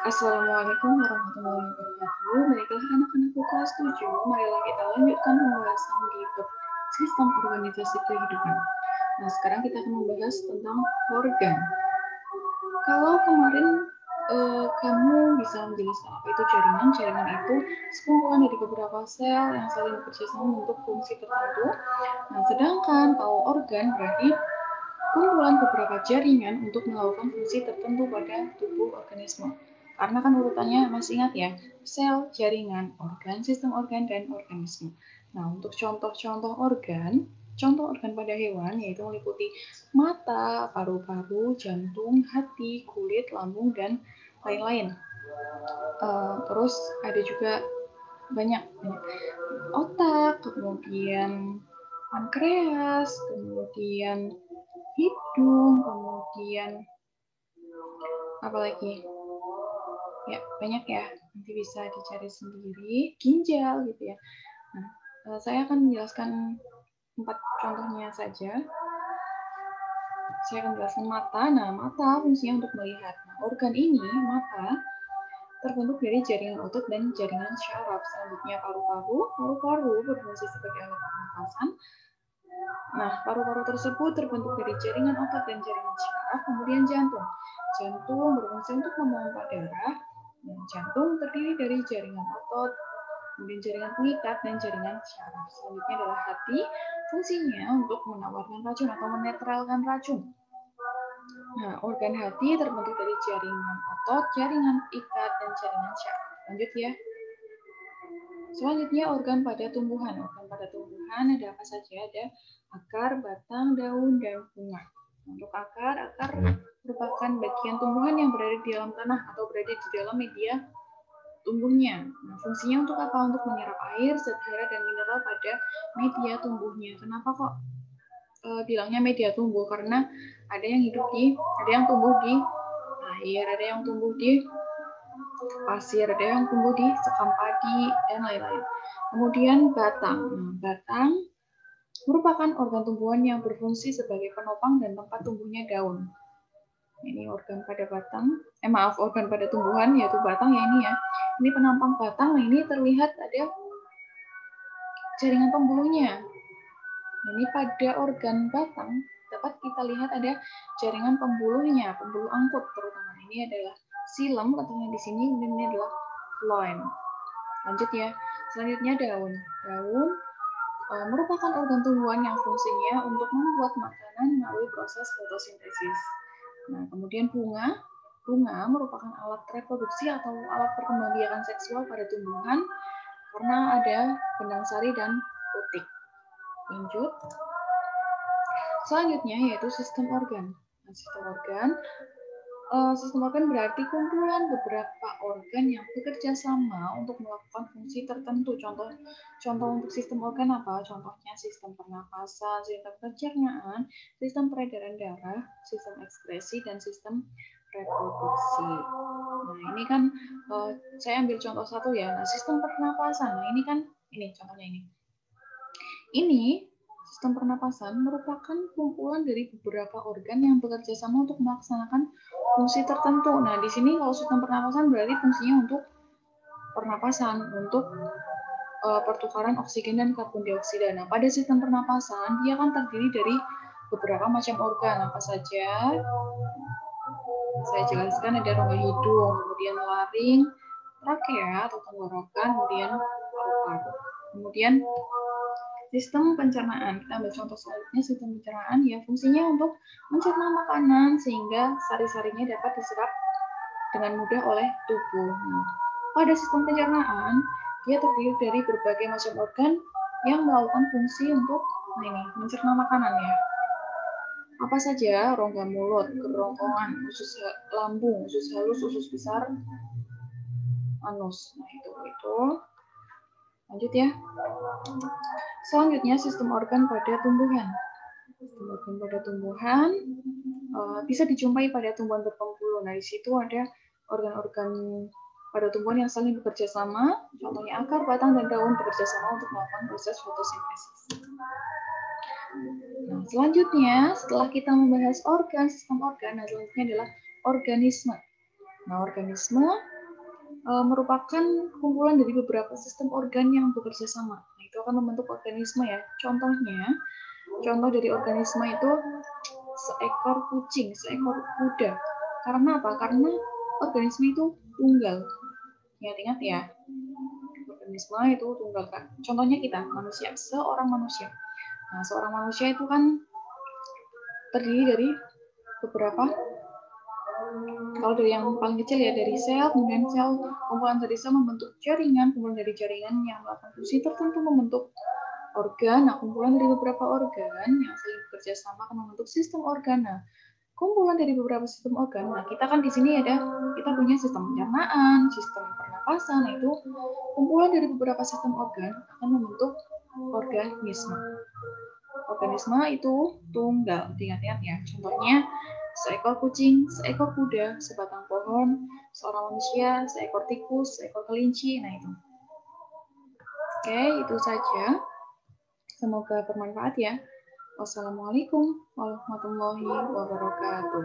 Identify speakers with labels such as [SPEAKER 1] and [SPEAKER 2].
[SPEAKER 1] Assalamualaikum warahmatullahi wabarakatuh. Baiklah anak-anakku kelas 7, marilah kita lanjutkan pembahasan di sistem organisasi kehidupan. Nah, sekarang kita akan membahas tentang organ. Kalau kemarin kamu bisa menjelaskan apa itu jaringan. Jaringan itu sekumpulan dari beberapa sel yang saling bekerja sama untuk fungsi tertentu. Nah, sedangkan kalau organ berarti kumpulan beberapa jaringan untuk melakukan fungsi tertentu pada tubuh organisme. Karena kan urutannya masih ingat ya, sel, jaringan, organ, sistem organ, dan organisme. Nah, untuk contoh-contoh organ pada hewan yaitu meliputi mata, paru-paru, jantung, hati, kulit, lambung, dan lain-lain. Terus ada juga banyak otak, kemudian pankreas, kemudian hidung, kemudian apa lagi? Ya, banyak ya. Nanti bisa dicari sendiri. Ginjal gitu ya. Nah, saya akan menjelaskan 4 contohnya saja. Saya akan menjelaskan mata. Nah, mata fungsinya untuk melihat. Nah, organ ini, mata, terbentuk dari jaringan otot dan jaringan syaraf. Selanjutnya paru-paru. Paru-paru berfungsi sebagai alat pernapasan. Nah, paru-paru tersebut terbentuk dari jaringan otot dan jaringan syaraf, kemudian jantung. Jantung berfungsi untuk memompa darah. Nah, jantung terdiri dari jaringan otot, kemudian jaringan pengikat, dan jaringan syaraf. Selanjutnya adalah hati, fungsinya untuk menawarkan racun atau menetralkan racun. Nah, organ hati terbentuk dari jaringan otot, jaringan ikat, dan jaringan syaraf. Lanjut ya. Selanjutnya organ pada tumbuhan. Organ pada tumbuhan ada apa saja? Ada akar, batang, daun, dan bunga. Untuk akar merupakan bagian tumbuhan yang berada di dalam tanah atau berada di dalam media tumbuhnya. Nah, fungsinya untuk apa? Untuk menyerap air, zat hara, dan mineral pada media tumbuhnya. Kenapa kok bilangnya media tumbuh? Karena ada yang tumbuh di air, ada yang tumbuh di pasir, ada yang tumbuh di sekam padi, dan lain-lain. Kemudian batang. Nah, batang merupakan organ tumbuhan yang berfungsi sebagai penopang dan tempat tumbuhnya daun. Ini organ pada batang, organ pada tumbuhan yaitu batang ya ini ya. Ini penampang batang, nah ini terlihat ada jaringan pembuluhnya. Nah, ini pada organ batang dapat kita lihat ada jaringan pembuluhnya, pembuluh angkut terutama. Ini adalah silem letaknya di sini, dan ini adalah phloem. Lanjut ya. Selanjutnya daun. Daun merupakan organ tumbuhan yang fungsinya untuk membuat makanan melalui proses fotosintesis. Nah, kemudian bunga. Bunga merupakan alat reproduksi atau alat perkembangbiakan seksual pada tumbuhan karena ada benang sari dan putik. Lanjut. Selanjutnya yaitu sistem organ. Nah, sistem organ berarti kumpulan beberapa organ yang bekerja sama untuk melakukan fungsi tertentu. Contoh untuk sistem organ apa? Contohnya sistem pernapasan, sistem pencernaan, sistem peredaran darah, sistem ekskresi, dan sistem reproduksi. Nah, ini kan saya ambil contoh satu ya. Nah, sistem pernapasan. Nah, ini kan contohnya ini. Ini sistem pernapasan merupakan kumpulan dari beberapa organ yang bekerja sama untuk melaksanakan fungsi tertentu. Nah, di sini kalau sistem pernapasan berarti fungsinya untuk pernapasan, untuk pertukaran oksigen dan karbon dioksida. Nah, pada sistem pernapasan dia kan terdiri dari beberapa macam organ. Apa saja? Saya jelaskan ada rongga hidung, kemudian laring, trakea atau tenggorokan, kemudian paru-paru. Kemudian sistem pencernaan. Kita ambil contoh selanjutnya, sistem pencernaan ya fungsinya untuk mencerna makanan sehingga sari-sarinya dapat diserap dengan mudah oleh tubuh. Nah, pada sistem pencernaan dia terdiri dari berbagai macam organ yang melakukan fungsi untuk mencerna makanan ya. Apa saja? Rongga mulut, kerongkongan, usus lambung, usus halus, usus besar, anus. Nah, itu. Lanjut ya. Selanjutnya sistem organ pada tumbuhan. Sistem organ pada tumbuhan bisa dijumpai pada tumbuhan berpembuluh. Nah, di situ ada organ-organ pada tumbuhan yang saling bekerja sama. Contohnya akar, batang, dan daun bekerja sama untuk melakukan proses fotosintesis. Nah, selanjutnya setelah kita membahas organ, sistem organ, nah selanjutnya adalah organisme. Nah, organisme merupakan kumpulan dari beberapa sistem organ yang bekerja sama. Nah, itu akan membentuk organisme ya. Contoh dari organisme itu seekor kucing, seekor kuda. Karena apa? Karena organisme itu tunggal. Ingat-ingat ya, organisme itu tunggal kan. Contohnya kita, manusia, seorang manusia. Nah, seorang manusia itu kan terdiri dari beberapa, kalau dari yang paling kecil ya dari sel, kemudian sel, kumpulan dari sel membentuk jaringan, kumpulan dari jaringan yang melakukan fungsi tertentu membentuk organ. Nah, kumpulan dari beberapa organ yang saling bekerja sama akan membentuk sistem organ. Nah, kumpulan dari beberapa sistem organ. Nah, kita kan di sini kita punya sistem pencernaan, sistem pernapasan. Nah, itu kumpulan dari beberapa sistem organ akan membentuk organisme. Organisme itu tunggal, ingat-ingat ya. Contohnya seekor kucing, seekor kuda, sebatang pohon, seorang manusia, seekor tikus, seekor kelinci. Nah, itu. Oke, itu saja. Semoga bermanfaat ya. Wassalamualaikum warahmatullahi wabarakatuh.